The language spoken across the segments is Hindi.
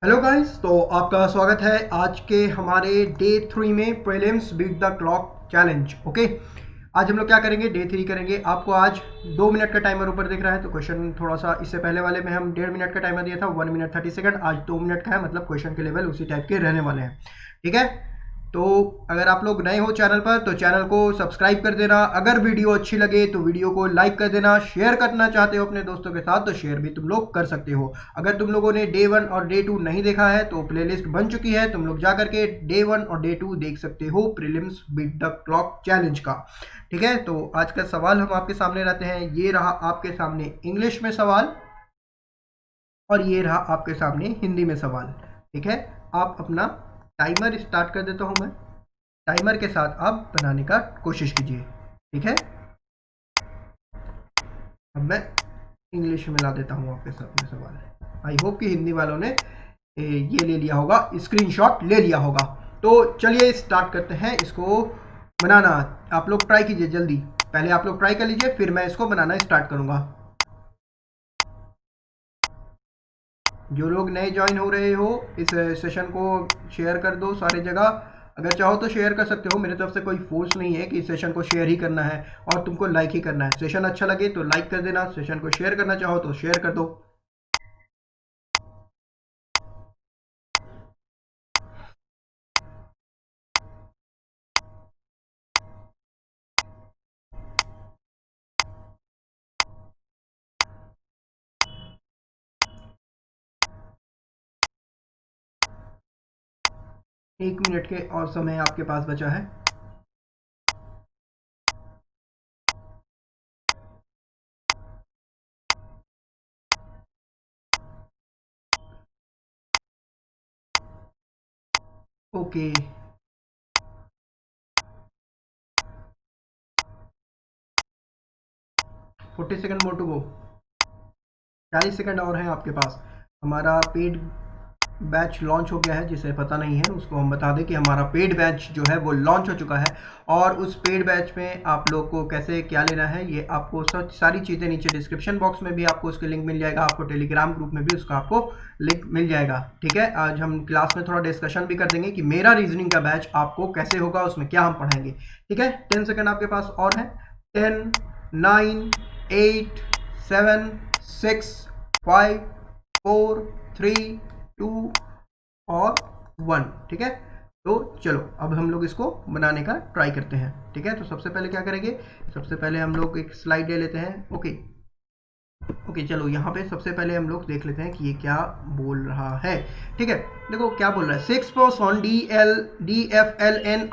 हेलो गाइस, तो आपका स्वागत है आज के हमारे डे 3 में prelims beat the clock challenge. Okay, आज हम लोग क्या करेंगे, डे 3 करेंगे। आपको आज 2 मिनट का टाइमर ऊपर दिख रहा है, तो क्वेश्चन थोड़ा सा इससे पहले वाले में हम 1.5 मिनट का टाइमर दिया था, 1 मिनट 30 सेकंड। आज 2 मिनट का है, मतलब क्वेश्चन के लेवल उसी टाइप के रहने वाले हैं। ठीक है, तो अगर आप लोग नए हो चैनल पर तो चैनल को सब्सक्राइब कर देना। अगर वीडियो अच्छी लगे तो वीडियो को लाइक कर देना। शेयर करना चाहते हो अपने दोस्तों के साथ तो शेयर भी तुम लोग कर सकते हो। अगर तुम लोगों ने डे 1 और डे 2 नहीं देखा है तो प्लेलिस्ट बन चुकी है, तुम लोग जा करके डे 1 और डे 2 देख सकते हो prelims beat the clock challenge का। ठीक है, तो आज का सवाल हम आपके सामने रखते हैं। ये रहा आपके सामने इंग्लिश में सवाल और ये रहा आपके सामने हिंदी में सवाल। ठीक है, आप अपना टाइमर स्टार्ट कर देता हूं मैं। टाइमर के साथ आप बनाने का कोशिश कीजिए। ठीक है, अब मैं इंग्लिश में ला देता हूं आपके सामने सवाल। आई होप कि हिंदी वालों ने ये ले लिया होगा, स्क्रीनशॉट ले लिया होगा। तो चलिए स्टार्ट करते हैं इसको बनाना। आप लोग ट्राई कीजिए जल्दी, पहले आप लोग ट्राई कर लीजिए, फिर मैं इसको बनाना स्टार्ट करूंगा। जो लोग नए ज्वाइन हो रहे हो, इस सेशन को शेयर कर दो सारी जगह। अगर चाहो तो शेयर कर सकते हो, मेरे तरफ से कोई फोर्स नहीं है कि इस सेशन को शेयर ही करना है और तुमको लाइक ही करना है। सेशन अच्छा लगे तो लाइक कर देना, सेशन को शेयर करना चाहो तो शेयर कर दो। एक मिनट के और समय आपके पास बचा है। Okay, 40 second more to go. 40 second और हैं आपके पास। हमारा पेड बैच लॉन्च हो गया है, जिसे पता नहीं है उसको हम बता दें कि हमारा पेड बैच जो है वो लॉन्च हो चुका है। और उस पेड बैच में आप लोग को कैसे क्या लेना है, ये आपको सब सारी चीज़ें नीचे डिस्क्रिप्शन बॉक्स में भी आपको उसके लिंक मिल जाएगा। आपको टेलीग्राम ग्रुप में भी उसका आपको लिंक मिल जाएगा। ठीक है, आज हम क्लास में थोड़ा डिस्कशन भी कर देंगे कि मेरा रीजनिंग का बैच आपको कैसे होगा, उसमें क्या हम पढ़ेंगे। ठीक है, 10 सेकेंड आपके पास और है। 10, 9, 8, 7, 6, 5, 4, 3, 2 और 1। ठीक है, तो चलो अब हम लोग इसको बनाने का ट्राई करते हैं। ठीक है, तो सबसे पहले क्या करेंगे, सबसे पहले हम लोग एक स्लाइड ले लेते हैं। ओके, चलो यहाँ पे सबसे पहले हम लोग देख लेते हैं कि ये क्या बोल रहा है। ठीक है, देखो क्या बोल रहा है। 6 person DFLN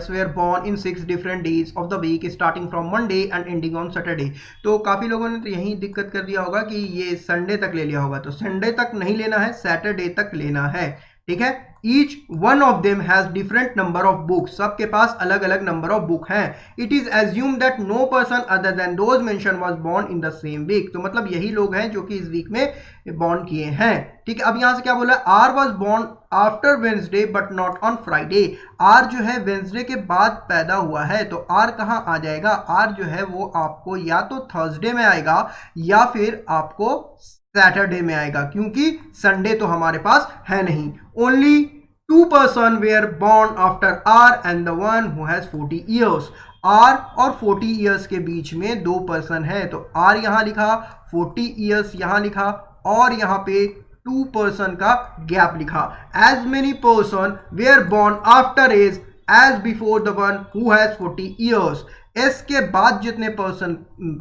were born in 6 different days of the week starting from Monday and ending on Saturday। तो काफ़ी लोगों ने तो यही दिक्कत कर दिया होगा कि ये संडे तक ले लिया होगा, तो संडे तक नहीं लेना है, सैटरडे तक लेना है। ठीक है, each one of them has different number of books, सबके पास अलग अलग नंबर ऑफ बुक हैं। It is assume that no person other than those mention was born in the same week. तो मतलब यही लोग हैं जो कि इस वीक में बॉर्न किए हैं। ठीक है, अब यहां से क्या बोला, R was born after Wednesday but not on Friday. R जो है वेंसडे के बाद पैदा हुआ है, तो आर कहां आ जाएगा, आर जो है वो आपको या तो थर्सडे में आएगा या फिर आपको सैटरडे में आएगा, क्योंकि संडे तो हमारे पास है नहीं। Only 2 person were born after R and the one who has 40 years। R और 40 years के बीच में 2 person है, तो R यहां लिखा, 40 years यहां लिखा और यहां पे 2 person का गैप लिखा। As many person were born after S as before the one who has 40 years। S के बाद जितने पर्सन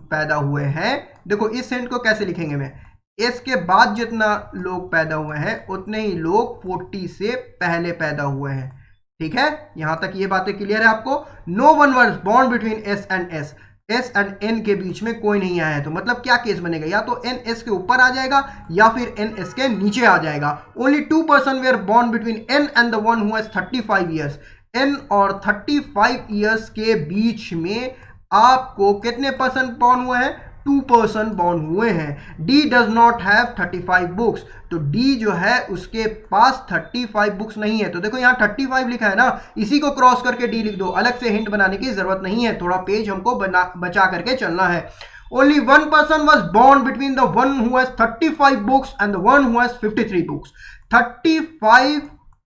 पैदा हुए हैं, देखो इस सेंट को कैसे लिखेंगे मैं, एस के बाद जितना लोग पैदा हुए हैं उतने ही लोग 40 से पहले पैदा हुए हैं। ठीक है, यहां तक ये बातें क्लियर है आपको। No one was born between S and S, S and N के बीच में कोई नहीं आया है। तो मतलब क्या केस बनेगा, या तो एन एस के ऊपर आ जाएगा या फिर एन एस के नीचे आ जाएगा। Only 2 person were born between N and the one who has 35 years. N और 35 ईयर्स के बीच में आपको कितने पर्सन बॉर्न हुए हैं, 2 person बॉर्न हुए हैं। D does not have 35 books, तो डी जो है उसके पास 35 बुक्स नहीं है। तो देखो यहाँ 35 लिखा है ना, इसी को क्रॉस करके डी लिख दो, अलग से हिंट बनाने की जरूरत नहीं है, थोड़ा पेज हमको बचा करके चलना है। Only one person was born between the one who has 35 books and the one who has 53 books. 35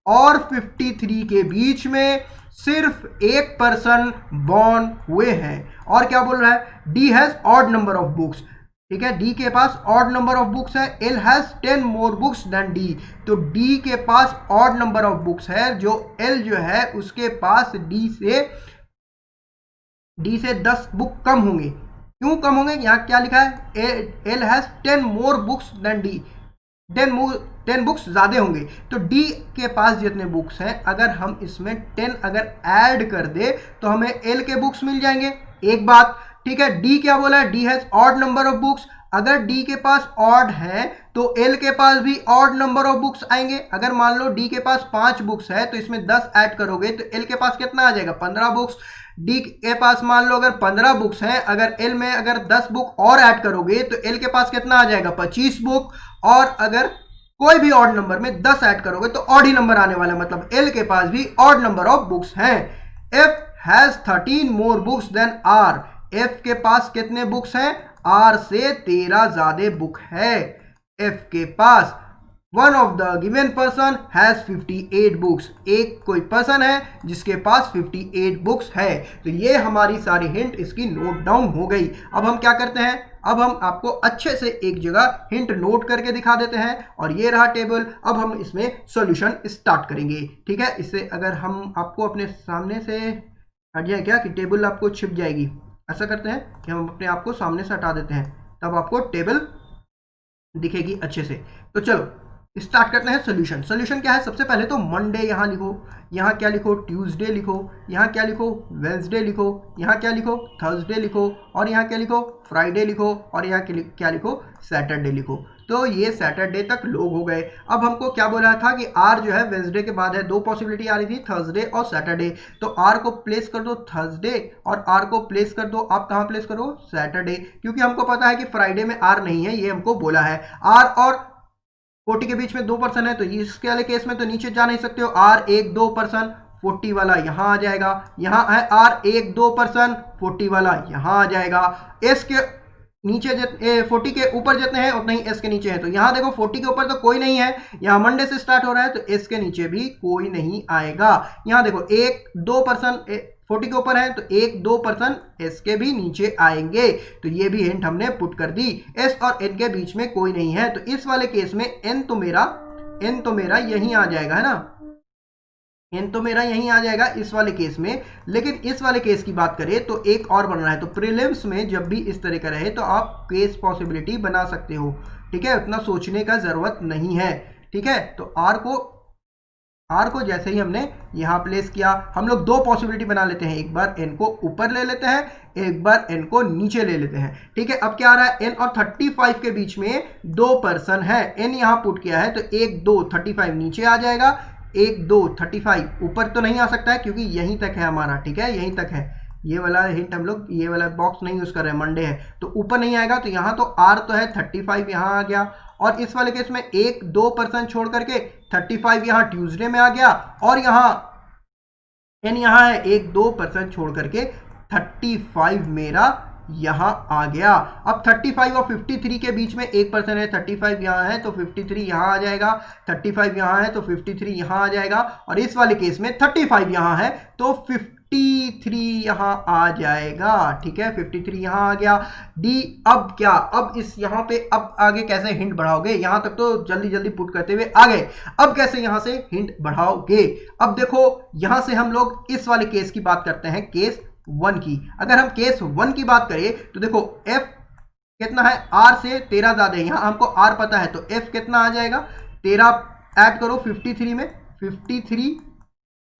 और 53 के बीच में सिर्फ एक पर्सन बॉर्न हुए हैं। और क्या बोल रहा है, D has odd number of books. ठीक है, डी के पास ऑड नंबर ऑफ बुक्स है, L has 10 more books than D. तो डी के पास ऑड नंबर ऑफ बुक्स है, जो एल जो है उसके पास डी से 10 बुक कम होंगे। क्यों कम होंगे, यहाँ क्या लिखा है, L has 10 more books than D, 10 books ज्यादा होंगे। तो डी के पास जितने बुक्स हैं, अगर हम इसमें 10 अगर ऐड कर दे तो हमें एल के बुक्स मिल जाएंगे। एक बात, ठीक है, डी क्या बोला है, D has odd number of books. अगर डी के पास ऑड है तो एल के पास भी ऑड नंबर ऑफ बुक्स आएंगे। अगर मान लो डी के पास 5 बुक्स है तो इसमें 10 ऐड करोगे तो एल के पास कितना आ जाएगा, 15 बुक्स। डी के पास मान लो अगर 15 बुक्स हैं, अगर एल में अगर 10 बुक और ऐड करोगे तो एल के पास कितना आ जाएगा, 25 बुक। और अगर कोई भी ऑड नंबर में 10 ऐड करोगे तो ऑड ही नंबर आने वाला है, मतलब एल के पास भी ऑड नंबर ऑफ बुक्स हैं। F has 13 more books than R. F के पास कितने बुक्स हैं, आर से 13 ज्यादा बुक है। एफ के पास one of the given person has 58 books. एक कोई पर्सन है जिसके पास 58 बुक्स है। तो ये हमारी सारी हिंट इसकी नोट डाउन हो गई। अब हम क्या करते हैं, अब हम आपको अच्छे से एक जगह हिंट नोट करके दिखा देते हैं। और ये रहा टेबल, अब हम इसमें सॉल्यूशन स्टार्ट करेंगे। ठीक है, इससे अगर हम आपको अपने सामने से हट जाए क्या कि टेबल आपको छिप जाएगी, ऐसा करते हैं कि हम अपने आप को सामने से हटा देते हैं, तब आपको टेबल दिखेगी अच्छे से। तो चलो स्टार्ट करते हैं सॉल्यूशन। सॉल्यूशन क्या है, सबसे पहले तो मंडे यहाँ लिखो, यहाँ क्या लिखो, ट्यूसडे लिखो, यहाँ क्या लिखो, वेंसडे लिखो, यहाँ क्या लिखो, थर्सडे लिखो, और यहाँ क्या लिखो, फ्राइडे लिखो, और यहाँ क्या लिखो, सैटरडे लिखो। तो ये सैटरडे तक लोग हो गए। अब हमको क्या बोला था कि आर जो है वेंसडे के बाद है, 2 पॉसिबिलिटी आ रही थी, थर्सडे और सैटरडे। तो आर को प्लेस कर दो थर्सडे और आर को प्लेस कर दो, आप कहाँ प्लेस करो, सैटरडे, क्योंकि हमको पता है कि फ्राइडे में आर नहीं है, ये हमको बोला है। आर और 40 के बीच में 2 पर्सन है, तो इसके वाले केस में तो नीचे जा नहीं सकते हो, आर 1-2 पर्सन, 40 वाला यहाँ आ जाएगा। यहाँ है आर 1-2 पर्सन, 40 वाला यहाँ आ जाएगा। एस के नीचे 40 के ऊपर जितने हैं उतने ही एस के नीचे है। तो यहाँ देखो 40 के ऊपर तो कोई नहीं है, यहाँ मंडे से स्टार्ट हो रहा है तो एस के नीचे भी कोई नहीं आएगा। यहाँ देखो 1-2 पर्सन 40 के ऊपर है तो 1-2 पर्सन एस के भी नीचे आएंगे। तो ये भी हिंट हमने पुट कर दी। एस और एन के बीच में कोई नहीं है, तो इस वाले केस में एन तो मेरा यहीं आ जाएगा, है ना, एन तो मेरा यहीं आ जाएगा इस वाले केस में। लेकिन इस वाले केस की बात करें तो एक और बन रहा है। तो प्रीलिम्स में जब भी इस तरह का रहे तो आप केस पॉसिबिलिटी बना सकते हो। ठीक है, उतना सोचने का जरूरत नहीं है। ठीक है, तो आर को जैसे ही हमने यहाँ प्लेस किया, हम लोग 2 पॉसिबिलिटी बना लेते हैं, एक बार एन को ऊपर ले लेते हैं, एक बार एन को नीचे ले लेते हैं। ठीक है, अब क्या आ रहा है, एन और 35 के बीच में 2 पर्सन है, एन यहाँ पुट किया है तो 1-2 35 नीचे आ जाएगा, 1-2 35 ऊपर तो नहीं आ सकता है क्योंकि यहीं तक है हमारा। ठीक है, यहीं तक है, ये वाला हिंट हम लोग ये वाला बॉक्स नहीं यूज कर रहे हैं, मंडे है तो ऊपर नहीं आएगा। तो यहाँ तो आर तो है 35 यहाँ आ गया, और इस वाले केस में 1-2 पर्सन छोड़ करके 35 यहाँ ट्यूसडे में आ गया, और यहाँ एन यहाँ है 1-2 पर्सन छोड़ करके 35 मेरा यहाँ आ गया। अब 35 और 53 के बीच में 1 पर्सन है, 35 यहाँ है तो 53 यहाँ आ जाएगा, 35 यहाँ है तो 53 यहाँ आ जाएगा, और इस वाले केस में 35 यहाँ है तो 53 यहाँ आ जाएगा। ठीक है, 53 यहाँ आ गया। डी अब क्या, अब इस यहाँ पे अब आगे कैसे हिंट बढ़ाओगे, यहाँ तक तो जल्दी जल्दी पुट करते हुए आ गए, अब कैसे यहाँ से हिंट बढ़ाओगे। अब देखो यहाँ से हम लोग इस वाले केस की बात करते हैं, केस 1 की। अगर हम केस 1 की बात करें तो देखो एफ कितना है, आर से 13 ज्यादा है, यहाँ हमको आर पता है तो एफ कितना आ जाएगा, 13 ऐड करो 53 में, 53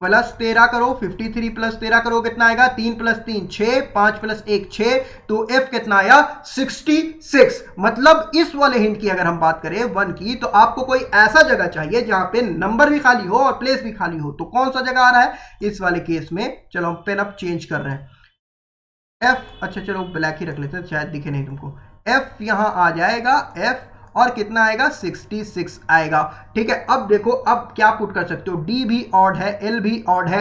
प्लस 13 करो, 53 प्लस 13 करो कितना आएगा, 3 प्लस 3 6, 5 प्लस 1 6, तो एफ कितना आया 66। मतलब इस वाले हिंट की अगर हम बात करें 1 की, तो आपको कोई ऐसा जगह चाहिए जहां पे नंबर भी खाली हो और प्लेस भी खाली हो। तो कौन सा जगह आ रहा है इस वाले केस में, चलो हम पेन अप चेंज कर रहे हैं। एफ, अच्छा चलो ब्लैक ही रख लेते हैं शायद दिखे नहीं तुमको। एफ यहां आ जाएगा, एफ और कितना आएगा 66 आएगा। ठीक है, अब देखो अब क्या पुट कर सकते हो, डी भी ऑड है, एल भी ऑड है,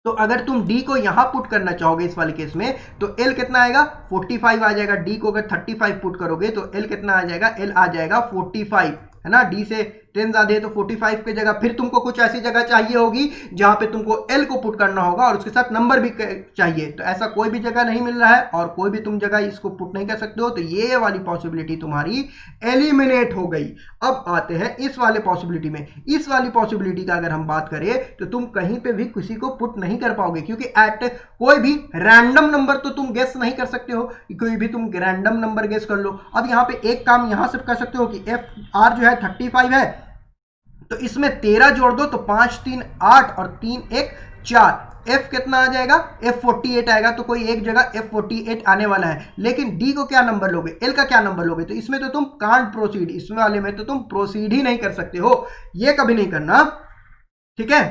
तो अगर तुम डी को यहां पुट करना चाहोगे इस वाले केस में, तो एल कितना आएगा 45 आ जाएगा। डी को अगर 35 पुट करोगे तो एल कितना आ जाएगा, एल आ जाएगा 45, है ना। डी से 10 ज्यादा है तो 45 की जगह फिर तुमको कुछ ऐसी जगह चाहिए होगी जहां पे तुमको एल को पुट करना होगा और उसके साथ नंबर भी चाहिए। तो ऐसा कोई भी जगह नहीं मिल रहा है और कोई भी तुम जगह इसको पुट नहीं कर सकते हो, तो ये वाली पॉसिबिलिटी तुम्हारी एलिमिनेट हो गई। अब आते हैं इस वाले पॉसिबिलिटी में। इस वाली पॉसिबिलिटी का अगर हम बात करें तो तुम कहीं पे भी किसी को पुट नहीं कर पाओगे, क्योंकि एट कोई भी रैंडम नंबर तो तुम गेस नहीं कर सकते हो, कोई भी तुम रैंडम नंबर गेस कर लो। अब यहां पे एक काम यहां से कर सकते हो कि एफ आर जो है 35 है, तो इसमें 13 जोड़ दो तो 5 3 8 और 3 1 4। F कितना आ जाएगा, F48 आएगा। तो कोई एक जगह F48 आने वाला है। लेकिन D को क्या नंबर लोगे, L का क्या नंबर लोगे, तो इसमें तो तुम कांट प्रोसीड, इसमें वाले में तो तुम प्रोसीड ही नहीं कर सकते हो। ये कभी नहीं करना, ठीक है,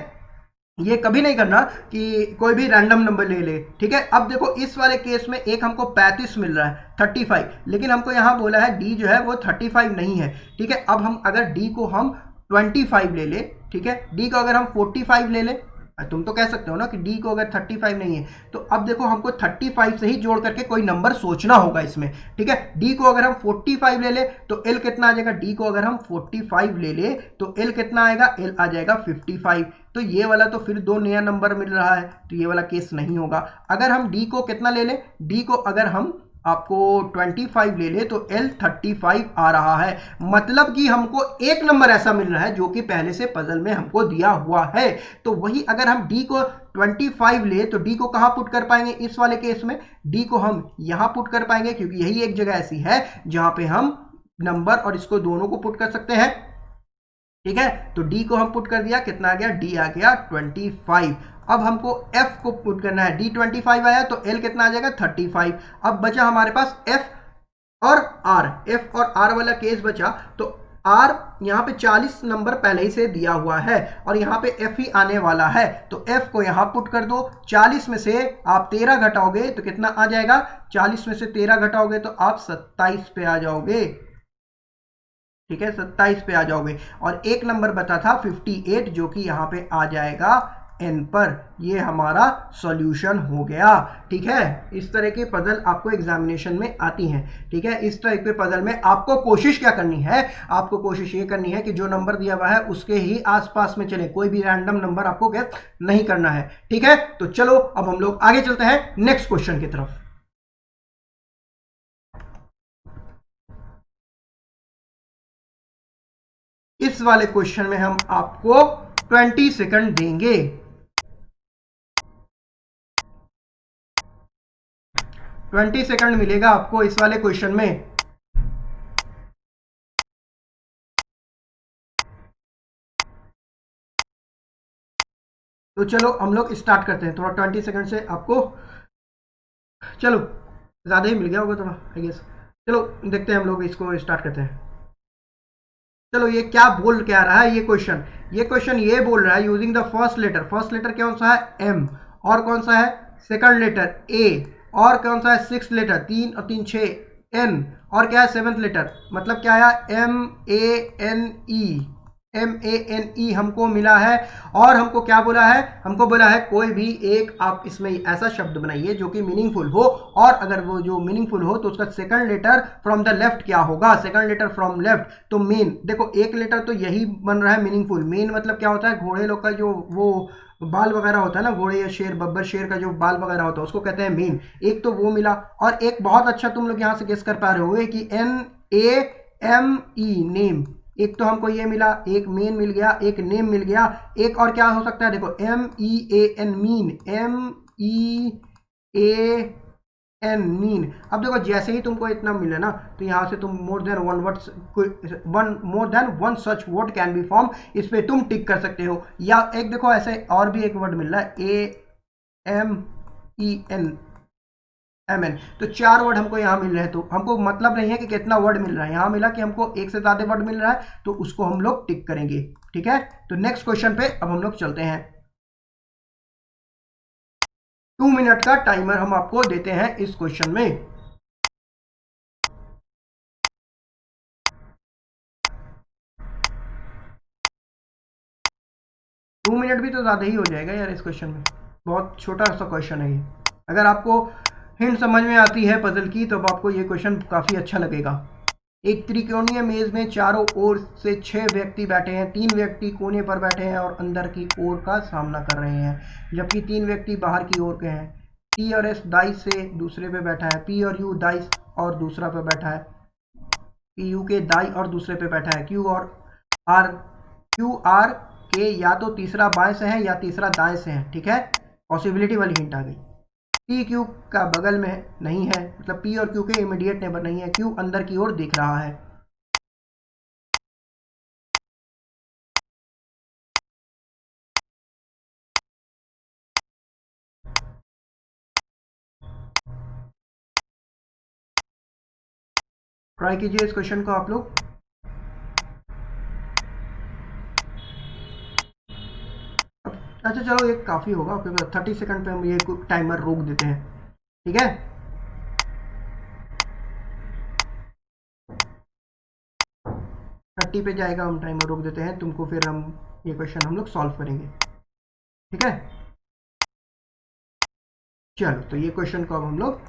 ये कभी नहीं करना कि कोई भी रैंडम नंबर ले ले, ठीक है। अब देखो इस वाले केस में एक हमको 35 मिल रहा है 35, लेकिन हमको यहां बोला है डी जो है वो 35 नहीं है, ठीक है। अब हम अगर डी को हम 25 ले ले, ठीक है, डी को अगर हम 45 ले ले, तुम तो कह सकते हो ना कि डी को अगर 35 नहीं है, तो अब देखो हमको 35 से ही जोड़ करके कोई नंबर सोचना होगा इसमें, ठीक है। डी को अगर हम 45 ले ले तो एल कितना आ जाएगा, डी को अगर हम 45 ले ले तो एल कितना आएगा, एल आ जाएगा 55। तो ये वाला तो फिर दो नया नंबर मिल रहा है, तो ये वाला केस नहीं होगा। अगर हम डी को कितना ले ले, डी को अगर हम आपको 25 ले ले तो L 35 आ रहा है। मतलब कि हमको एक नंबर ऐसा मिल रहा है जो कि पहले से पजल में हमको दिया हुआ है। तो वही अगर हम D को 25 ले तो D को कहां पुट कर पाएंगे, इस वाले केस में D को हम यहां पुट कर पाएंगे, क्योंकि यही एक जगह ऐसी है जहां पे हम नंबर और इसको दोनों को पुट कर सकते हैं, ठीक है। तो D को हम पुट कर दिया, कितना आ गया, D आ गया 25। अब हमको F को पुट करना है, D 25 आया तो L कितना आ जाएगा 35। अब बचा हमारे पास F और R, F और R वाला केस बचा। तो R यहाँ पे 40 नंबर पहले ही से दिया हुआ है और यहाँ पे F ही आने वाला है, तो F को यहाँ पुट कर दो। 40 में से आप 13 घटाओगे तो कितना आ जाएगा, 40 में से 13 घटाओगे तो आप 27 पे आ जाओगे, ठीक है, 27 पे आ जाओगे। और एक नंबर बता था 58 जो कि यहाँ पे आ जाएगा n पर। ये हमारा सॉल्यूशन हो गया, ठीक है। इस तरह के पजल आपको एग्जामिनेशन में आती हैं, ठीक है। इस तरह के पजल में आपको कोशिश क्या करनी है, आपको कोशिश ये करनी है कि जो नंबर दिया हुआ है उसके ही आसपास में चले, कोई भी रैंडम नंबर आपको गेस नहीं करना है, ठीक है। तो चलो अब हम लोग आगे चलते हैं नेक्स्ट क्वेश्चन की तरफ। इस वाले क्वेश्चन में हम आपको 20 सेकंड देंगे। 20 सेकंड मिलेगा आपको इस वाले क्वेश्चन में। तो चलो हम लोग स्टार्ट करते हैं। थोड़ा 20 सेकंड से आपको, चलो ज्यादा ही मिल गया होगा थोड़ा आई गेस। चलो देखते हैं, हम लोग इसको स्टार्ट करते हैं। चलो ये क्या बोल क्या रहा है ये क्वेश्चन, ये क्वेश्चन ये बोल रहा है using the first letter. First letter कौन सा है, एम, और कौन सा है सेकंड लेटर ए, और कौन सा है सिक्स लेटर, 3 और 3 6, एन, और क्या है सेवेंथ लेटर, मतलब क्या है M A N E, M A N E हमको मिला है। और हमको क्या बोला है, हमको बोला है कोई भी एक आप इसमें ऐसा शब्द बनाइए जो कि मीनिंगफुल हो, और अगर वो जो मीनिंगफुल हो तो उसका second letter from the left क्या होगा, सेकंड लेटर फ्रॉम लेफ्ट। तो मेन देखो एक लेटर तो यही बन रहा है मीनिंगफुल। मेन मतलब क्या होता है, घोड़े लोग का जो वो बाल वगैरह होता है ना, घोड़े या शेर, बब्बर शेर का जो बाल वगैरह होता है उसको कहते हैं मेन। एक तो वो मिला, और एक बहुत अच्छा तुम लोग यहाँ से गेस कर पा रहे होगे कि N A M E, name. एक तो हमको ये मिला, एक मेन मिल गया, एक नेम मिल गया, एक और क्या हो सकता है, देखो M E A N, mean, M E A N, mean. अब देखो जैसे ही तुमको इतना मिला ना, तो यहां से तुम more than one word, more than one such word can be form, इस पे तुम टिक कर सकते हो। या एक देखो ऐसे और भी एक वर्ड मिल रहा है, A M E N, M N. तो 4 वर्ड हमको यहाँ मिल रहे हैं। तो हमको मतलब नहीं है कि कितना वर्ड मिल रहा है, यहाँ मिला कि हमको एक से ज्यादा वर्ड मिल रहा है, तो उसको हम लोग टिक करेंगे, ठीक है। तो नेक्स्ट क्वेश्चन पे अब हम लोग चलते हैं। 2 मिनट का टाइमर हम आपको देते हैं इस क्वेश्चन में। टू मिनट भी तो ज्यादा ही हो जाएगा यार इस क्वेश्चन में, बहुत छोटा सा क्वेश्चन है ये। अगर आपको हिंट समझ में आती है पजल की तो आपको ये क्वेश्चन काफ़ी अच्छा लगेगा। एक त्रिकोणीय मेज में चारों ओर से 6 व्यक्ति बैठे हैं। 3 व्यक्ति कोने पर बैठे हैं और अंदर की ओर का सामना कर रहे हैं, जबकि 3 व्यक्ति बाहर की ओर के हैं। P और S दाई से दूसरे पे बैठा है। P और U दाई और दूसरा पे बैठा है। P U के दाई और दूसरे पे बैठा है। Q R के या तो तीसरा बाएं से है या तीसरा दाएं से है। ठीक है, पॉसिबिलिटी वाली हिंट आ गई। P Q का बगल में नहीं है, मतलब P और Q के इमीडिएट नेबर नहीं है। Q अंदर की ओर दिख रहा है। ट्राई कीजिए इस क्वेश्चन को आप लोग। अच्छा चलो, एक काफ़ी होगा क्योंकि 30 सेकंड पे हम ये टाइमर रोक देते हैं। ठीक है, पे जाएगा, हम टाइमर रोक देते हैं तुमको, फिर हम ये क्वेश्चन हम लोग सॉल्व करेंगे। ठीक है, चलो तो ये क्वेश्चन को अब हम लोग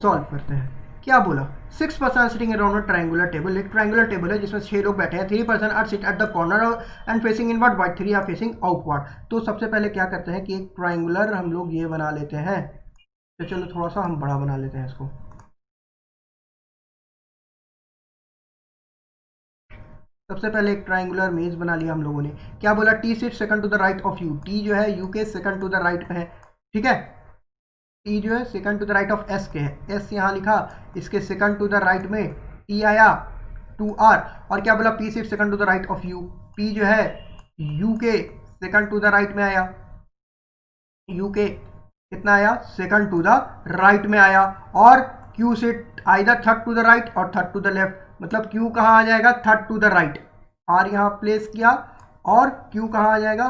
सॉल्व करते हैं। क्या बोला, 6 person sitting around a triangular table. एक ट्रायंगुलर टेबल है जिसमें 6 लोग बैठे हैं। 3 person are sit at the corner and facing inward, while 3 are facing outward. तो सबसे पहले क्या करते हैं कि एक ट्रायंगुलर हम लोग ये बना लेते हैं। तो चलो थोड़ा सा हम बड़ा बना लेते हैं इसको। सबसे पहले एक ट्रायंगुलर मेज बना लिया हम लोगों ने। क्या बोला, T sit second to the right of U. T जो है यू के सेकंड टू द राइट में है। ठीक है, टी जो है second to the right of S के है। एस यहाँ लिखा, इसके सेकंड टू द राइट में टी आया, 2R। और क्या बोला, P sit second to the right of U. P जो है यू के सेकंड टू द राइट में आया। यू के कितना आया, सेकंड टू द राइट में आया। और Q sit either third to the right और थर्ड टू द लेफ्ट, मतलब क्यू कहाँ आ जाएगा, third to the right. R यहाँ प्लेस किया और क्यू कहाँ आ जाएगा,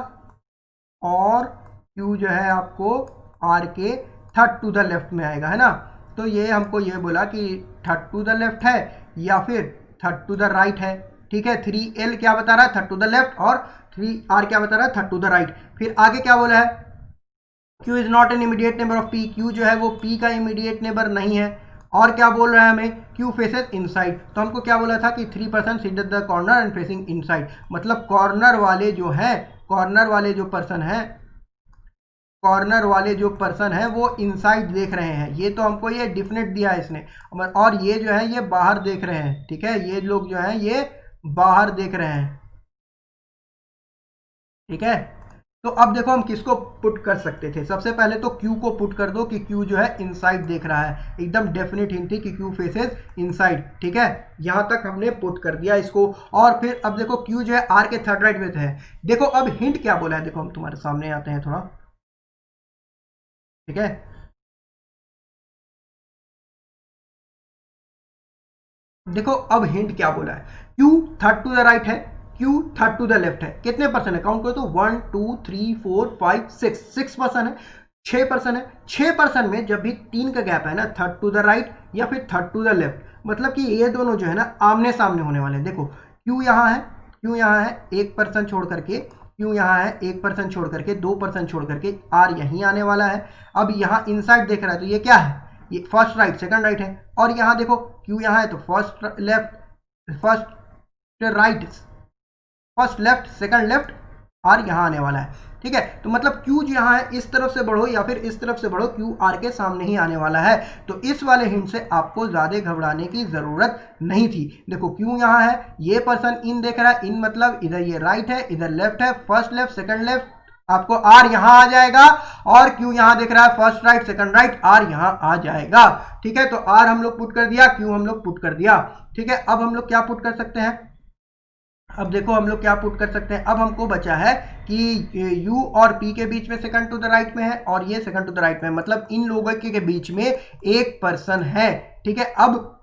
और क्यू जो है आपको आर के थर्ड टू द लेफ्ट में आएगा, है ना। तो ये हमको ये बोला कि थर्ड टू द लेफ्ट है या फिर थर्ड टू द राइट है। ठीक है, 3L क्या बता रहा है, थर्ड टू द लेफ्ट, और 3R क्या बता रहा है, थर्ड टू द राइट। फिर आगे क्या बोला है, Q is not an immediate neighbour of P। Q जो है वो P का इमीडिएट नेबर नहीं है। और क्या बोल रहा है हमें, Q फेसेस इनसाइड। तो हमको क्या बोला था कि 3 person sit at the corner and facing inside, मतलब कॉर्नर वाले जो हैं, कॉर्नर वाले जो पर्सन हैं, कॉर्नर वाले जो पर्सन है वो इनसाइड देख रहे हैं। ये तो हमको ये डिफिनेट दिया है इसने। और ये जो है ये बाहर देख रहे हैं। ठीक है, ये लोग जो है ये बाहर देख रहे हैं। ठीक है, तो अब देखो हम किसको पुट कर सकते थे। सबसे पहले तो Q को पुट कर दो कि Q जो है इनसाइड देख रहा है। एकदम डेफिनेट हिंट थी कि Q फेसेस इनसाइड। ठीक है, यहां तक हमने पुट कर दिया इसको। और फिर अब देखो Q जो है R के थर्ड राइट में है। देखो अब हिंट क्या बोला है, देखो हम तुम्हारे सामने आते हैं थोड़ा। ठीक है, देखो अब हिंट क्या बोला है, Q third to the right है, Q third to the left है। कितने पर्सन है, काउंट करो तो 1 2 3 4 5 6 पर्सन है, 6 पर्सन है। 6 पर्सन में जब भी 3 का गैप है ना, थर्ड टू द राइट या फिर थर्ड टू द लेफ्ट, मतलब कि ये दोनों जो है ना आमने सामने होने वाले हैं। देखो Q यहाँ है, Q यहाँ है, एक पर्सन छोड़ करके, Q यहाँ है, एक पर्सन छोड़ करके, 2 पर्सन छोड़ करके, R यहीं आने वाला है। अब यहाँ इनसाइड देख रहा है तो ये क्या है, ये फर्स्ट राइट सेकंड राइट है। और यहाँ देखो Q यहाँ है तो first left, first right, first left, second left, R यहाँ आने वाला है। ठीक है, तो मतलब Q जो यहाँ है इस तरफ से बढ़ो या फिर इस तरफ से बढ़ो, Q R के सामने ही आने वाला है। तो इस वाले हिंट से आपको ज्यादा घबराने की जरूरत नहीं थी। देखो Q यहाँ है, ये पर्सन इन देख रहा है, इन मतलब इधर ये राइट है, इधर लेफ्ट है, फर्स्ट लेफ्ट सेकंड लेफ्ट, आपको R यहां आ जाएगा। और Q यहां दिख रहा है, first right second right, R यहां आ जाएगा। ठीक है, तो R हम लोग पुट कर दिया, Q हम लोग पुट कर दिया। ठीक है, अब हम लोग क्या पुट कर सकते हैं, अब देखो हम लोग क्या पुट कर सकते हैं। अब हमको बचा है कि U और P के बीच में सेकंड टू द राइट में है और ये सेकंड टू द राइट में, मतलब इन लोगों के बीच में एक पर्सन है। ठीक है, अब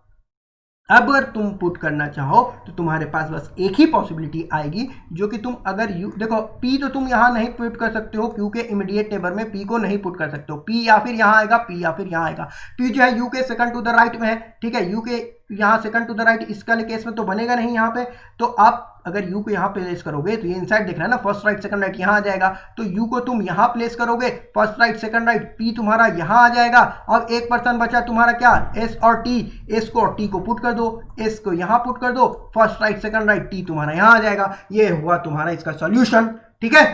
अगर तुम पुट करना चाहो तो तुम्हारे पास बस एक ही पॉसिबिलिटी आएगी, जो कि तुम अगर यू देखो P तो तुम यहां नहीं पुट कर सकते हो, क्योंकि इमीडिएट नेबर में P को नहीं पुट कर सकते हो। P या फिर यहां आएगा, P या फिर यहां आएगा। P जो है U के सेकंड टू द राइट में है। ठीक है, U के यहाँ सेकंड टू द राइट इसका केस में तो बनेगा नहीं यहाँ पे। तो आप अगर u को यहाँ प्लेस करोगे तो ये इनसाइड दिख रहा है ना, फर्स्ट राइट सेकंड राइट यहाँ आ जाएगा। तो u को तुम यहाँ प्लेस करोगे, first right second right, p तुम्हारा यहाँ आ जाएगा। अब एक पर्सन बचा तुम्हारा क्या, s और t, s को और t को पुट कर दो, s को यहाँ पुट कर दो, first right second right, t तुम्हारा यहाँ आ जाएगा। ये हुआ तुम्हारा इसका सॉल्यूशन, ठीक है।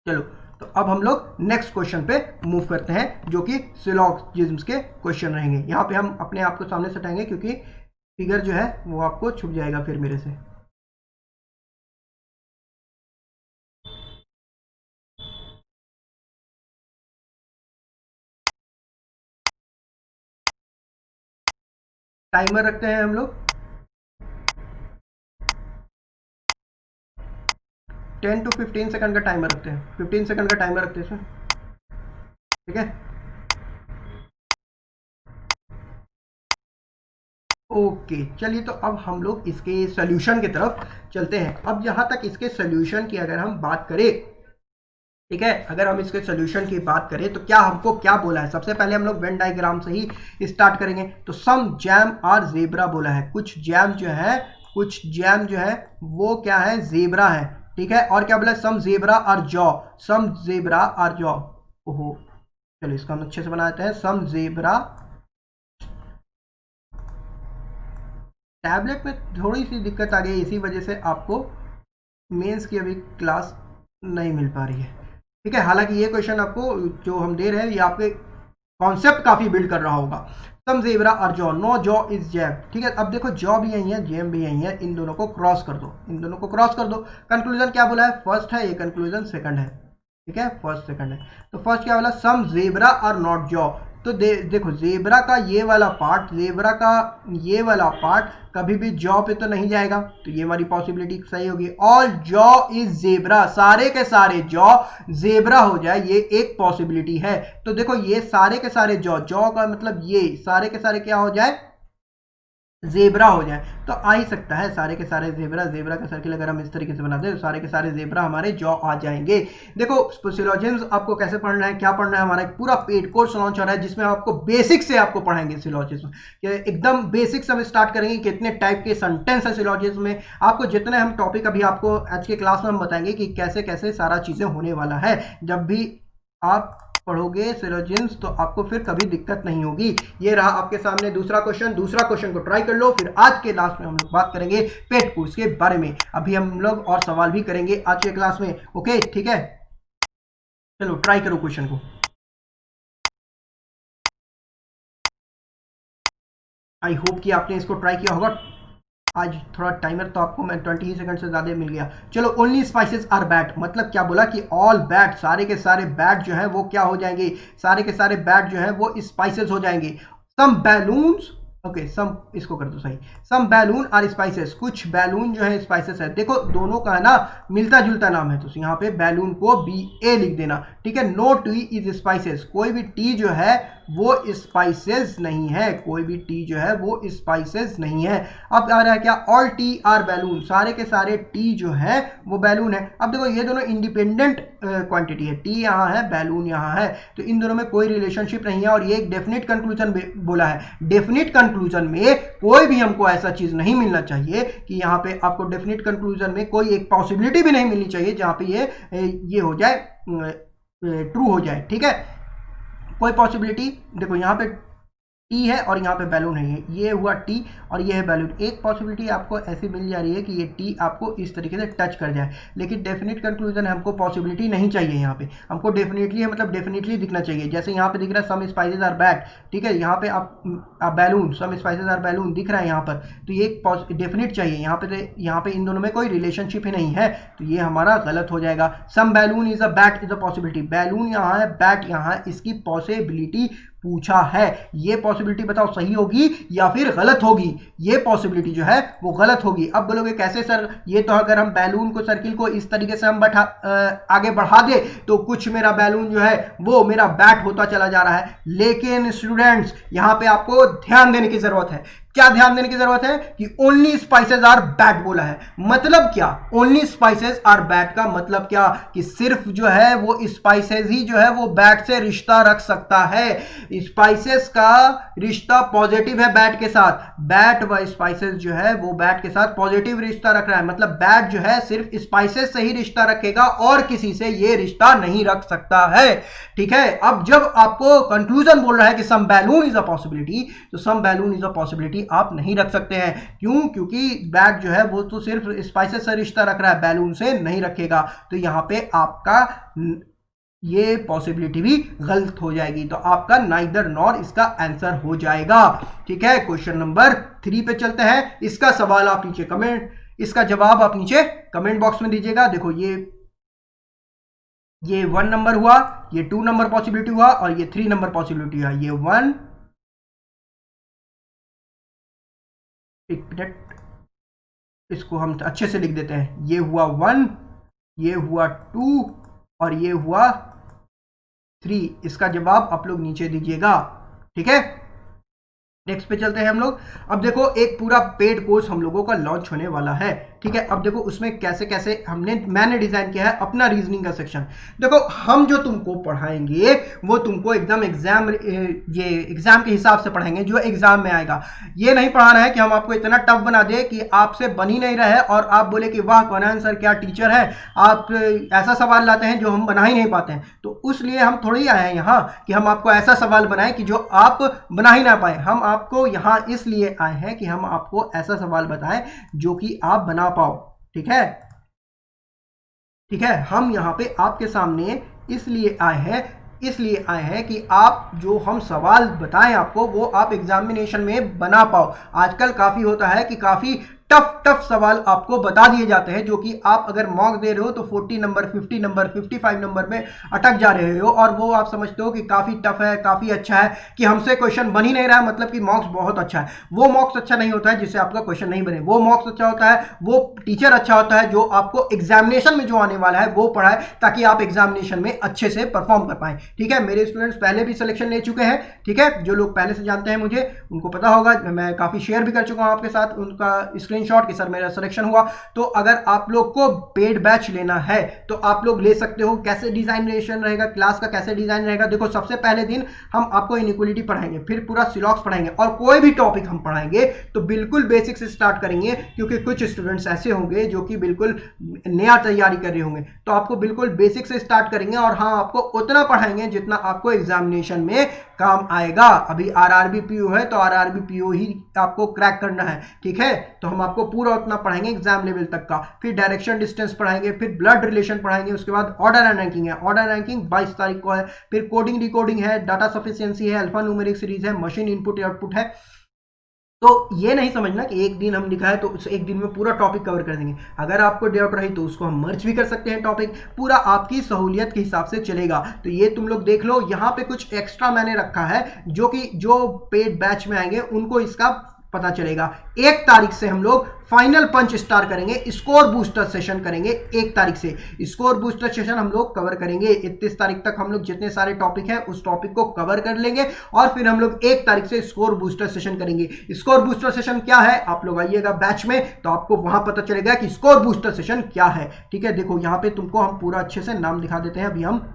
चलो तो अब हम लोग नेक्स्ट क्वेश्चन पे मूव करते हैं जो कि सिलोजिज्म्स के क्वेश्चन रहेंगे। यहाँ पे हम अपने आप को सामने सटाएंगे क्योंकि फिगर जो है वो आपको छुप जाएगा फिर मेरे से। टाइमर रखते हैं हम लोग 10 to 15 सेकंड का टाइमर रखते हैं, 15 सेकंड का टाइमर रखते हैं इसमें, ठीक है। ओके चलिए तो अब हम लोग इसके सॉल्यूशन की तरफ चलते हैं। अब जहां तक इसके सॉल्यूशन की अगर हम बात करें, ठीक है, अगर हम इसके सॉल्यूशन की बात करें तो क्या हमको क्या बोला है, सबसे पहले हम लोग वेन डायग्राम से ही स्टार्ट करेंगे। तो सम जैम आर जेब्रा बोला है, कुछ जैम जो है वो क्या है, जेब्रा है, ठीक है। और क्या बोला है, some zebra are jaw, some zebra are jaw. ओहो चलो इसको हम अच्छे से बना देते हैं, सम जेब्रा। टैबलेट में थोड़ी सी दिक्कत आ गई, इसी वजह से आपको मेंस की अभी क्लास नहीं मिल पा रही है, ठीक है। हालांकि ये क्वेश्चन आपको जो हम दे रहे हैं ये आपके कॉन्सेप्ट काफी बिल्ड कर रहा होगा। सम जेब्रा और jaw, no jaw is jam, ठीक है। अब देखो जॉ भी यही है, जेम भी यही है, इन दोनों को क्रॉस कर दो, इन दोनों को क्रॉस कर दो। कंक्लूजन क्या बोला है, फर्स्ट है, ये कंक्लूजन सेकंड है, ठीक है, फर्स्ट सेकंड है। तो फर्स्ट क्या बोला, सम जेब्रा और नॉट जॉ। तो देखो जेब्रा का ये वाला पार्ट, जेब्रा का ये वाला पार्ट कभी भी जॉ पे तो नहीं जाएगा, तो ये वाली पॉसिबिलिटी सही होगी। ऑल जॉ इज जेब्रा, सारे के सारे जॉ जेब्रा हो जाए, ये एक पॉसिबिलिटी है। तो देखो ये सारे के सारे जॉ, जॉ का मतलब ये सारे के सारे क्या हो जाए, जेब्रा हो जाए। तो आ ही सकता है सारे के सारे जेब्रा, जेब्रा का सर्किल अगर हम इस तरीके से बनाते हैं तो सारे के सारे जेब्रा हमारे जॉ आ जाएंगे। देखो सिलोजिज्म्स आपको कैसे पढ़ना है, क्या पढ़ना है, हमारा एक पूरा पेड कोर्स लॉन्च हो रहा है जिसमें आपको बेसिक से आपको पढ़ाएंगे सिलोजिज्म, एकदम बेसिक से हम स्टार्ट करेंगे, कितने टाइप के सेंटेंस है सिलोजिज्म में, आपको जितने हम टॉपिक अभी आपको आज के क्लास में हम बताएंगे कि कैसे कैसे सारा चीजें होने वाला है। जब भी आप पढ़ोगे सिलोजिज्म्स तो आपको फिर कभी दिक्कत नहीं होगी। ये रहा आपके सामने दूसरा क्वेश्चन को ट्राई कर लो, फिर आज के लास्ट में हम लोग बात करेंगे पेड कोर्स के बारे में। अभी हम लोग और सवाल भी करेंगे आज के क्लास में, ओके ठीक है। चलो ट्राई करो क्वेश्चन को। आई होप कि आपने इसको ट्राई किया होगा। आज थोड़ा टाइमर तो आपको मैं 20 सेकंड से ज़्यादा मिल गया। चलो ओनली स्पाइसेस आर बैड, मतलब क्या बोला कि ऑल बैड, सारे के सारे बैड जो है वो क्या हो जाएंगे, सारे के सारे बैड जो है वो स्पाइसेस हो जाएंगे। सम बैलून्स, ओके सम इसको कर दो सही, सम बैलून आर स्पाइसेस, कुछ बैलून जो है स्पाइसेस है। देखो दोनों का है ना मिलता जुलता नाम है, तो यहाँ पे बैलून को BA लिख देना, ठीक है। नो टी इज स्पाइसेस, कोई भी टी जो है वो स्पाइसेस नहीं है, कोई भी टी जो है वो स्पाइसेस नहीं है। अब आ रहा है क्या, ऑल टी आर बैलून, सारे के सारे टी जो है वो बैलून है। अब देखो ये दोनों इंडिपेंडेंट क्वांटिटी है, टी यहाँ है बैलून यहाँ है, तो इन दोनों में कोई रिलेशनशिप नहीं है। और ये एक डेफिनेट कंक्लूजन बोला है, डेफिनेट कंक्लूजन में कोई भी हमको ऐसा चीज नहीं मिलना चाहिए कि यहाँ पे आपको डेफिनेट कंक्लूजन में कोई एक पॉसिबिलिटी भी नहीं मिलनी चाहिए जहाँ पे ये हो जाए ट्रू हो जाए, ठीक है। कोई पॉसिबिलिटी, देखो यहाँ पे टी है और यहाँ पे बैलून है, ये हुआ टी और ये है बैलून। एक पॉसिबिलिटी आपको ऐसी मिल जा रही है कि ये टी आपको इस तरीके से टच कर जाए, लेकिन डेफिनेट कंक्लूजन हमको पॉसिबिलिटी नहीं चाहिए। यहाँ पे हमको डेफिनेटली है, मतलब डेफिनेटली दिखना चाहिए। जैसे यहाँ पे दिख रहा है सम स्पाइसेस आर बैड, ठीक है, यहाँ पे आप balloon, some spices are balloon दिख रहा है यहाँ पर, तो ये एक डेफिनेट चाहिए। यहाँ पे इन दोनों में कोई रिलेशनशिप ही नहीं है, तो ये हमारा गलत हो जाएगा। Some balloon is a bat is a possibility, balloon यहाँ है बैट यहाँ है, इसकी पॉसिबिलिटी पूछा है। ये पॉसिबिलिटी बताओ सही होगी या फिर गलत होगी, ये पॉसिबिलिटी जो है वो गलत होगी। अब बोलोगे कैसे सर, ये तो अगर हम बैलून को सर्किल को इस तरीके से हम आगे बढ़ा दे तो कुछ मेरा बैलून जो है वो मेरा बैट होता चला जा रहा है। लेकिन स्टूडेंट्स यहाँ पे आपको ध्यान देने की जरूरत है। क्या ध्यान देने की जरूरत है कि ओनली स्पाइसेस आर बैड बोला है, मतलब क्या, ओनली स्पाइसेस आर बैड का मतलब क्या कि सिर्फ जो है वो स्पाइसेस ही जो है वो बैड से रिश्ता रख सकता है। स्पाइसेस का रिश्ता पॉजिटिव है बैड के साथ, बैड व स्पाइसेस जो है वो बैड के साथ पॉजिटिव रिश्ता रख रहा है, मतलब बैड जो है सिर्फ स्पाइसेस से ही रिश्ता रखेगा और किसी से ये रिश्ता नहीं रख सकता है। ठीक है, अब जब आपको कंक्लूजन बोल रहा है कि सम बैलून इज अ पॉसिबिलिटी, तो सम बैलून इज अ पॉसिबिलिटी आप नहीं रख सकते हैं। क्यों? क्योंकि बैड जो है वो तो सिर्फ स्पाइसेस से रिश्ता रख रहा है, बैलून से नहीं रखेगा, तो यहां पे आपका ये पॉसिबिलिटी भी गलत हो जाएगी, तो आपका नाइदर नॉर इसका आंसर हो जाएगा। ठीक है, क्वेश्चन नंबर 3 पे चलते हैं। इसका सवाल आप नीचे कमेंट, इसका जवाब आप नीचे कमेंट बॉक्स में दीजिएगा। देखो ये 1 नंबर हुआ, ये 2 नंबर पॉसिबिलिटी हुआ और ये 3 नंबर पॉसिबिलिटी हुआ। ये 1, एक मिनट इसको हम अच्छे से लिख देते हैं, ये हुआ 1, ये हुआ 2 और ये हुआ 3। इसका जवाब आप लोग नीचे दीजिएगा। ठीक है, नेक्स्ट पे चलते हैं हम लोग। अब देखो एक पूरा पेड कोर्स हम लोगों का लॉन्च होने वाला है। ठीक है, अब देखो उसमें कैसे कैसे मैंने डिजाइन किया है अपना रीजनिंग का सेक्शन। देखो हम जो तुमको पढ़ाएंगे वो तुमको एकदम एग्जाम के हिसाब से पढ़ाएंगे जो एग्जाम में आएगा। ये नहीं पढ़ाना है कि हम आपको इतना टफ बना दे कि आपसे बन ही नहीं रहे और आप बोले कि वाह कौन सर क्या टीचर है, आप ऐसा सवाल लाते हैं जो हम बना ही नहीं पाते हैं। तो उसलिए हम थोड़ी आए हैं यहाँ कि हम आपको ऐसा सवाल बनाएं कि जो आप बना ही ना पाए। हम आपको यहाँ इसलिए आए हैं कि हम आपको ऐसा सवाल बताएं जो कि आप बना पाओ। ठीक है, ठीक है, हम यहाँ पे आपके सामने इसलिए आए हैं कि आप जो हम सवाल बताएं आपको वो आप एग्जामिनेशन में बना पाओ। आजकल काफी होता है कि काफी टफ सवाल आपको बता दिए जाते हैं जो कि आप अगर मॉक दे रहे हो तो 40 नंबर 50 नंबर 55 नंबर में अटक जा रहे हो और वो आप समझते हो कि काफी टफ है, काफी अच्छा है, कि हमसे क्वेश्चन बन ही नहीं रहा है, मतलब कि मॉक्स बहुत अच्छा है। वो मॉक्स अच्छा नहीं होता है जिससे आपका क्वेश्चन नहीं बने। वो मॉक्स अच्छा होता है, वो टीचर अच्छा होता है जो आपको एग्जामिनेशन में जो आने वाला है वो पढ़ाए ताकि आप एग्जामिनेशन में अच्छे से परफॉर्म कर पाए। ठीक है, मेरे स्टूडेंट्स पहले भी सिलेक्शन ले चुके हैं। ठीक है, जो लोग पहले से जानते हैं मुझे उनको पता होगा, मैं काफी शेयर भी कर चुका हूं आपके साथ उनका स्क्रीनशॉट कि सर मेरा सिलेक्शन हुआ। तो अगर आप लोग को पेड बैच लेना है तो आप लोग ले सकते हो। कैसे डिजाइनेशन रहेगा, क्लास का कैसे डिजाइन रहेगा, देखो सबसे पहले दिन हम आपको इनइक्वालिटी पढ़ाएंगे, फिर पूरा सिलॉक्स पढ़ाएंगे और कोई भी टॉपिक हम पढ़ाएंगे तो बिल्कुल बेसिक से स्टार्ट करेंगे, क्योंकि कुछ स्टूडेंट्स ऐसे होंगे जो कि बिल्कुल नया तैयारी कर रहे होंगे। तो आपको बिल्कुल बेसिक से स्टार्ट करेंगे और हाँ आपको उतना पढ़ाएंगे जितना आपको एग्जामिनेशन में काम आएगा। अभी आरआरबी पीओ है तो आरआरबी पीओ ही आपको क्रैक करना है। ठीक है, तो हम आपको पूरा उतना पढ़ाएंगे एग्जाम लेवल तक का, फिर डायरेक्शन डिस्टेंस पढ़ाएंगे, फिर ब्लड रिलेशन पढ़ाएंगे, उसके बाद ऑर्डर एंड रैंकिंग है। ऑर्डर रैंकिंग 22 तारीख को है, फिर कोडिंग डिकोडिंग है, डाटा सफिशिएंसी है, अल्फा न्यूमेरिक सीरीज है, मशीन इनपुट आउटपुट है। तो ये नहीं समझना कि एक दिन हम लिखा है तो उस एक दिन में पूरा टॉपिक कवर कर देंगे। अगर आपको डाउट रही तो उसको हम मर्ज भी कर सकते हैं, टॉपिक पूरा आपकी सहूलियत के हिसाब से चलेगा। तो ये तुम लोग देख लो, यहाँ पे कुछ एक्स्ट्रा मैंने रखा है जो कि जो पेड बैच में आएंगे उनको इसका पता चलेगा। 1 तारीख से हम लोग फाइनल पंच स्टार करेंगे, स्कोर बूस्टर सेशन करेंगे। 1 तारीख से स्कोर बूस्टर सेशन हम लोग कवर करेंगे। 31 तारीख तक हम लोग जितने सारे टॉपिक हैं उस टॉपिक को कवर कर लेंगे और फिर हम लोग 1 तारीख से स्कोर बूस्टर सेशन करेंगे। स्कोर बूस्टर सेशन क्या है, आप लोग आइएगा बैच में तो आपको वहां पता चलेगा कि स्कोर बूस्टर सेशन क्या है। ठीक है, देखो यहाँ पे तुमको हम पूरा अच्छे से नाम दिखा देते हैं। अभी हम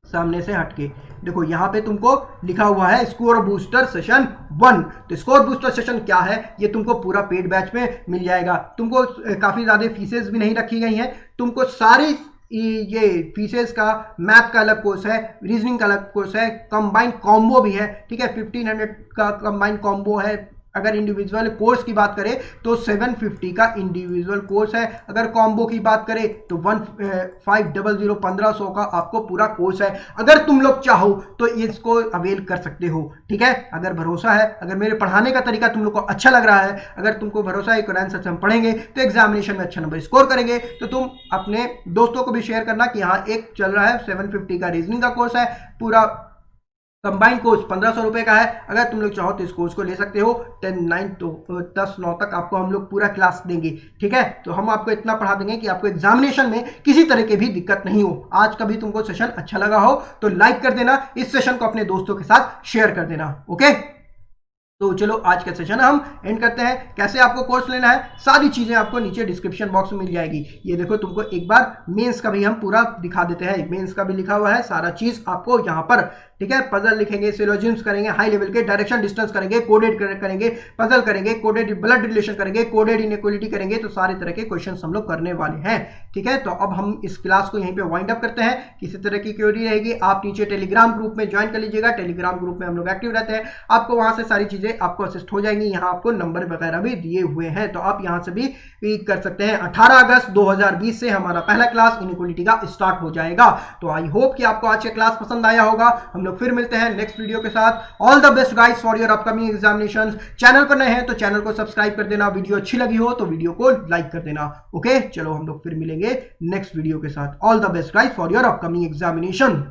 सामने से हटके देखो, यहाँ पे तुमको लिखा हुआ है स्कोर बूस्टर सेशन 1। तो स्कोर बूस्टर सेशन क्या है ये तुमको पूरा पेड बैच में मिल जाएगा। तुमको काफी ज्यादा फीसेस भी नहीं रखी गई हैं, तुमको सारी ये फीसेस का मैथ का अलग कोर्स है, रीजनिंग का अलग कोर्स है, कंबाइंड कॉम्बो भी है। ठीक है, 1500 का कंबाइंड कॉम्बो है। अगर इंडिविजुअल कोर्स की बात करें तो 750 का इंडिविजुअल कोर्स है। अगर कॉम्बो की बात करें तो 1500 का आपको पूरा कोर्स है। अगर तुम लोग चाहो तो इसको अवेल कर सकते हो। ठीक है, अगर भरोसा है, अगर मेरे पढ़ाने का तरीका तुम लोग को अच्छा लग रहा है, अगर तुमको भरोसा है कुरान सच हम पढ़ेंगे तो एग्जामिनेशन में अच्छा नंबर स्कोर करेंगे, तो तुम अपने दोस्तों को भी शेयर करना कि यहाँ एक चल रहा है 750 का रीजनिंग का कोर्स है, पूरा कंबाइंड कोर्स 1500 रुपए का है। अगर तुम लोग चाहो तो इस कोर्स को ले सकते हो। 10-9 तक आपको हम लोग पूरा क्लास देंगे। ठीक है, तो हम आपको इतना पढ़ा देंगे कि आपको एग्जामिनेशन में किसी तरह की भी दिक्कत नहीं हो। आज का भी तुमको सेशन अच्छा लगा हो तो लाइक कर देना, इस सेशन को अपने दोस्तों के साथ शेयर कर देना। ओके। तो चलो आज का सेशन हम एंड करते हैं। कैसे आपको कोर्स लेना है, सारी चीजें आपको नीचे डिस्क्रिप्शन बॉक्स में मिल जाएगी। ये देखो, तुमको एक बार मेंस का भी हम पूरा दिखा देते हैं, मेंस का भी लिखा हुआ है सारा चीज आपको यहाँ पर, ठीक है। पजल लिखेंगे, सिलोजिम्स करेंगे, हाई लेवल के डायरेक्शन डिस्टेंस करेंगे, कोडेड करेंगे, पजल करेंगे, कोडेड ब्लड रिलेशन करेंगे, कोडेड इनइक्वालिटी करेंगे। तो सारे तरह के क्वेश्चन हम लोग करने वाले हैं, ठीक है। तो अब हम इस क्लास को यहीं पे वाइंड अप करते हैं। किसी तरह की क्वेरी रहेगी आप नीचे टेलीग्राम ग्रुप में ज्वाइन कर लीजिएगा। टेलीग्राम ग्रुप में हम लोग एक्टिव रहते हैं, आपको वहां से सारी चीजें आपको असिस्ट हो जाएंगी। यहाँ आपको नंबर वगैरह भी दिए हुए हैं, तो आप यहाँ से भी कर सकते हैं। 18 अगस्त 2020 से हमारा पहला क्लास इनइक्वालिटी का स्टार्ट हो जाएगा। तो आई होप कि आपको आज का क्लास पसंद आया होगा। हम लोग फिर मिलते हैं नेक्स्ट वीडियो के साथ। All the best guys for your upcoming examinations. Channel पर नए हैं तो चैनल को सब्सक्राइब कर देना, वीडियो अच्छी लगी हो तो वीडियो को लाइक कर देना। ओके, चलो हम लोग फिर मिलेंगे नेक्स्ट वीडियो के साथ। All the best guys for your upcoming examination.